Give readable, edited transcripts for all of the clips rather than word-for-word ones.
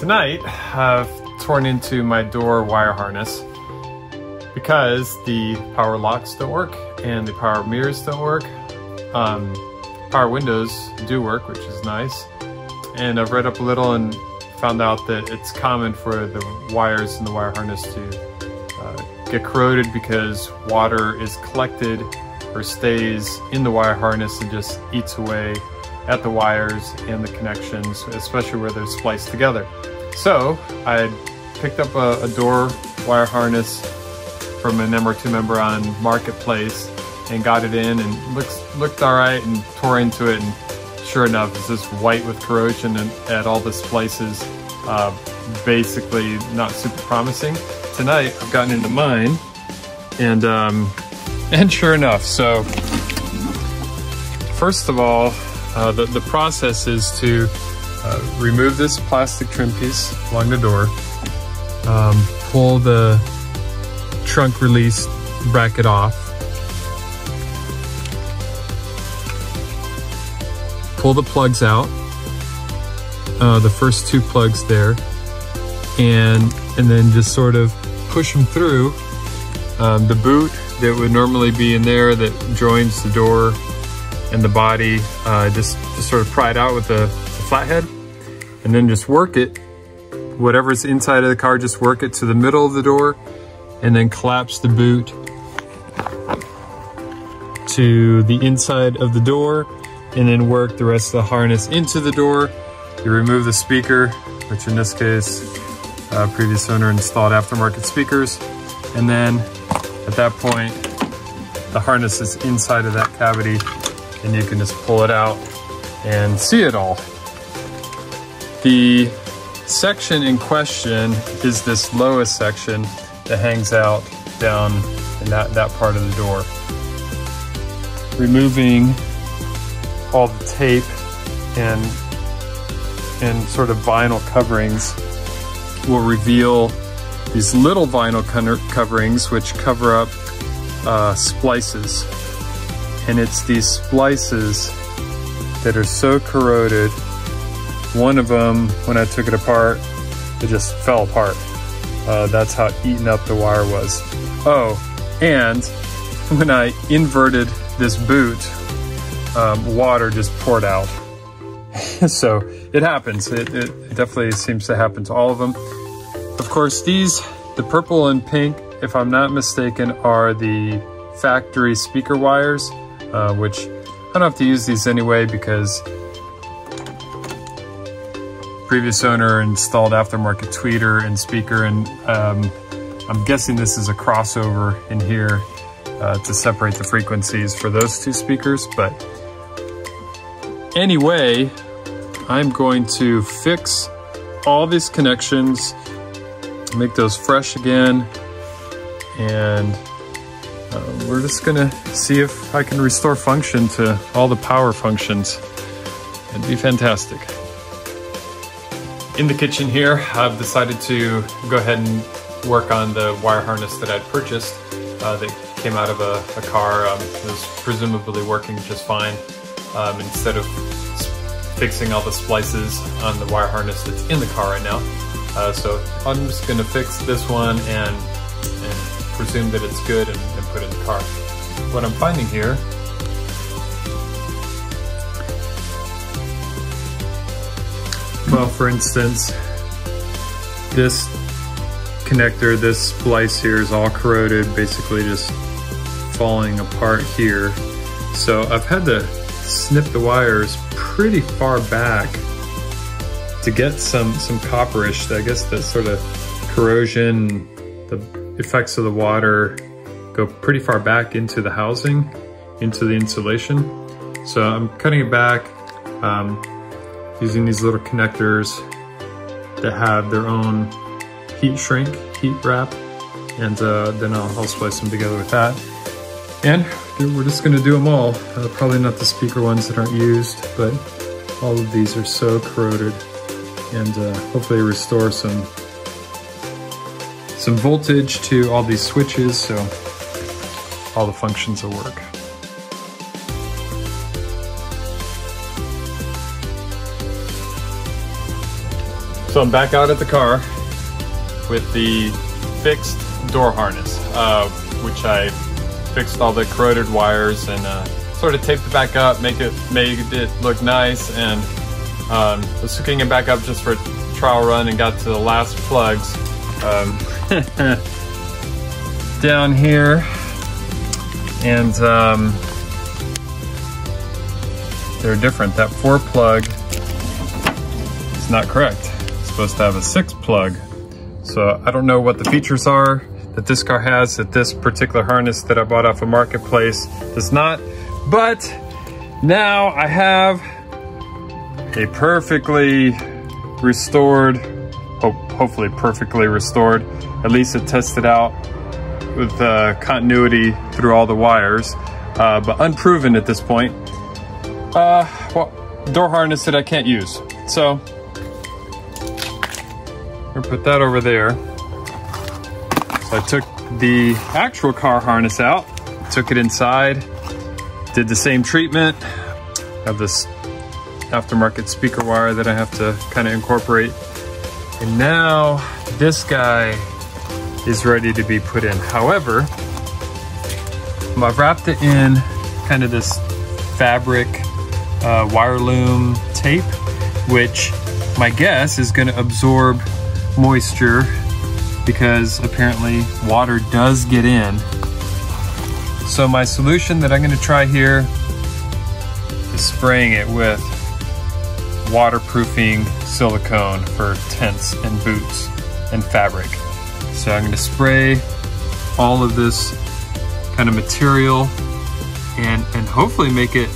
Tonight, I've torn into my door wire harness because the power locks don't work and the power mirrors don't work. Power windows do work, which is nice. And I've read up a little and found out that it's common for the wires in the wire harness to get corroded because water is collected or stays in the wire harness and just eats away at the wires and the connections, especially where they're spliced together. So I picked up a door wire harness from an MR2 member on Marketplace and got it in, and looked all right, and tore into it, and sure enough, it's just white with corrosion and at all the splices, basically not super promising. Tonight I've gotten into mine, and sure enough. So first of all, the process is to remove this plastic trim piece along the door, pull the trunk release bracket off, pull the plugs out, the first two plugs there, and then just sort of push them through. The boot that would normally be in there that joins the door and the body, just sort of pry it out with the flathead, and then just work it. Whatever's inside of the car, just work it to the middle of the door, and then collapse the boot to the inside of the door, and then work the rest of the harness into the door. You remove the speaker, which in this case, previous owner installed aftermarket speakers, and then at that point, the harness is inside of that cavity, and you can just pull it out and see it all. The section in question is this lowest section that hangs out down in that part of the door. Removing all the tape and sort of vinyl coverings will reveal these little vinyl coverings which cover up splices. And it's these splices that are so corroded. One of them, when I took it apart, it just fell apart. That's how eaten up the wire was. Oh, and when I inverted this boot, water just poured out. So it happens. It definitely seems to happen to all of them. Of course, the purple and pink, if I'm not mistaken, are the factory speaker wires, which I don't have to use these anyway because previous owner installed aftermarket tweeter and speaker, and I'm guessing this is a crossover in here to separate the frequencies for those two speakers. But anyway, I'm going to fix all these connections, make those fresh again, and we're just gonna see if I can restore function to all the power functions. It'd be fantastic. In the kitchen here, I've decided to go ahead and work on the wire harness that I'd purchased that came out of a car. It was presumably working just fine. Instead of fixing all the splices on the wire harness that's in the car right now. So I'm just gonna fix this one and presume that it's good and put it in the car. What I'm finding here well, for instance, this connector, this splice here is all corroded, basically just falling apart here. So I've had to snip the wires pretty far back to get some copperish. I guess the sort of corrosion, the effects of the water go pretty far back into the housing, into the insulation. So I'm cutting it back, using these little connectors that have their own heat shrink, heat wrap, and then I'll splice them together with that. And we're just gonna do them all. Probably not the speaker ones that aren't used, but all of these are so corroded, and hopefully restore some voltage to all these switches so all the functions will work. So I'm back out at the car with the fixed door harness, which I fixed all the corroded wires and sort of taped it back up, made it look nice, and was hooking it back up just for a trial run and got to the last plugs down here, and they're different. That 4 plug is not correct. It's supposed to have a 6 plug. So I don't know what the features are that this car has that this particular harness that I bought off a marketplace does not. But now I have a perfectly restored, hopefully perfectly restored, at least it tested out with continuity through all the wires, but unproven at this point. Well, door harness that I can't use. So I'm gonna put that over there. So I took the actual car harness out, took it inside, did the same treatment. I have this aftermarket speaker wire that I have to kind of incorporate. And now this guy is ready to be put in. However, I've wrapped it in kind of this fabric wire loom tape, which my guess is going to absorb moisture because apparently water does get in. So my solution that I'm going to try here is spraying it with waterproofing silicone for tents and boots and fabric. So I'm going to spray all of this kind of material and hopefully make it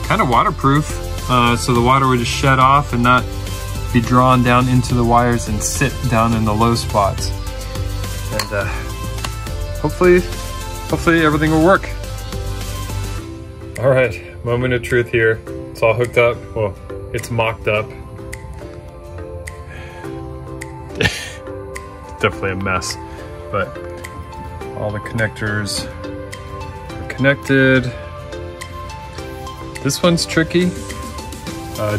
kind of waterproof, so the water would just shed off and not be drawn down into the wires and sit down in the low spots. And hopefully everything will work. All right, moment of truth here. It's all hooked up. Well, it's mocked up. Definitely a mess, but all the connectors are connected. This one's tricky.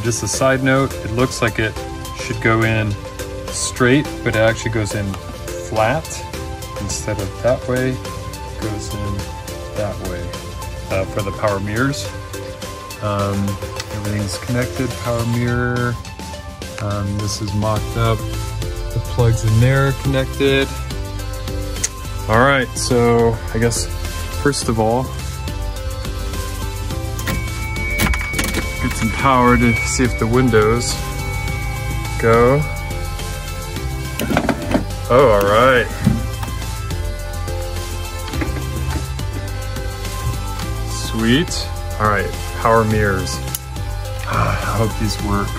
Just a side note, it looks like it should go in straight, but it actually goes in flat instead of that way. It goes in that way for the power mirrors. Everything's connected, power mirror. This is mocked up. The plugs in there are connected. All right, so I guess first of all, get some power to see if the windows go. Oh, all right. Sweet. All right, power mirrors. I hope these work.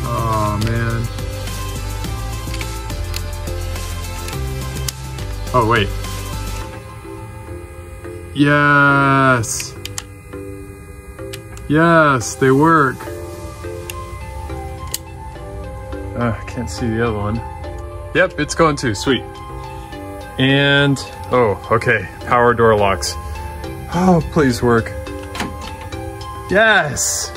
Oh, man. Oh, wait. Yes. Yes, they work. I can't see the other one. Yep, it's going too, sweet. And, oh, okay, power door locks. Oh, please work. Yes!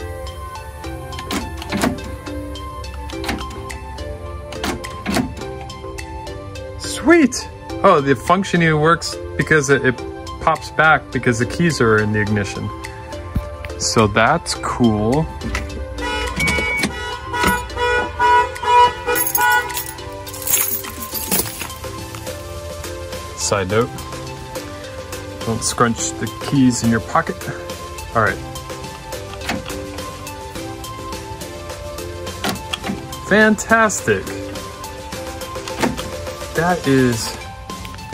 Sweet! Oh, the functioning works because it pops back because the keys are in the ignition. So that's cool. Side note, don't scrunch the keys in your pocket. All right. Fantastic. That is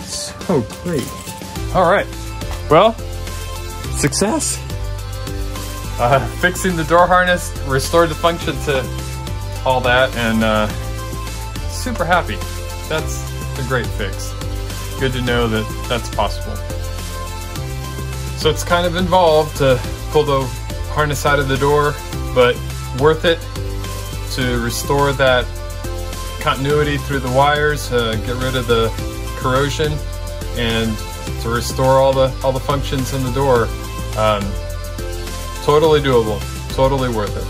so great. All right, well, success. Fixing the door harness, restored the function to all that, and super happy. That's a great fix. Good to know that that's possible. So it's kind of involved to pull the harness out of the door, but worth it to restore that continuity through the wires, get rid of the corrosion, and to restore all the functions in the door. Totally doable, totally worth it.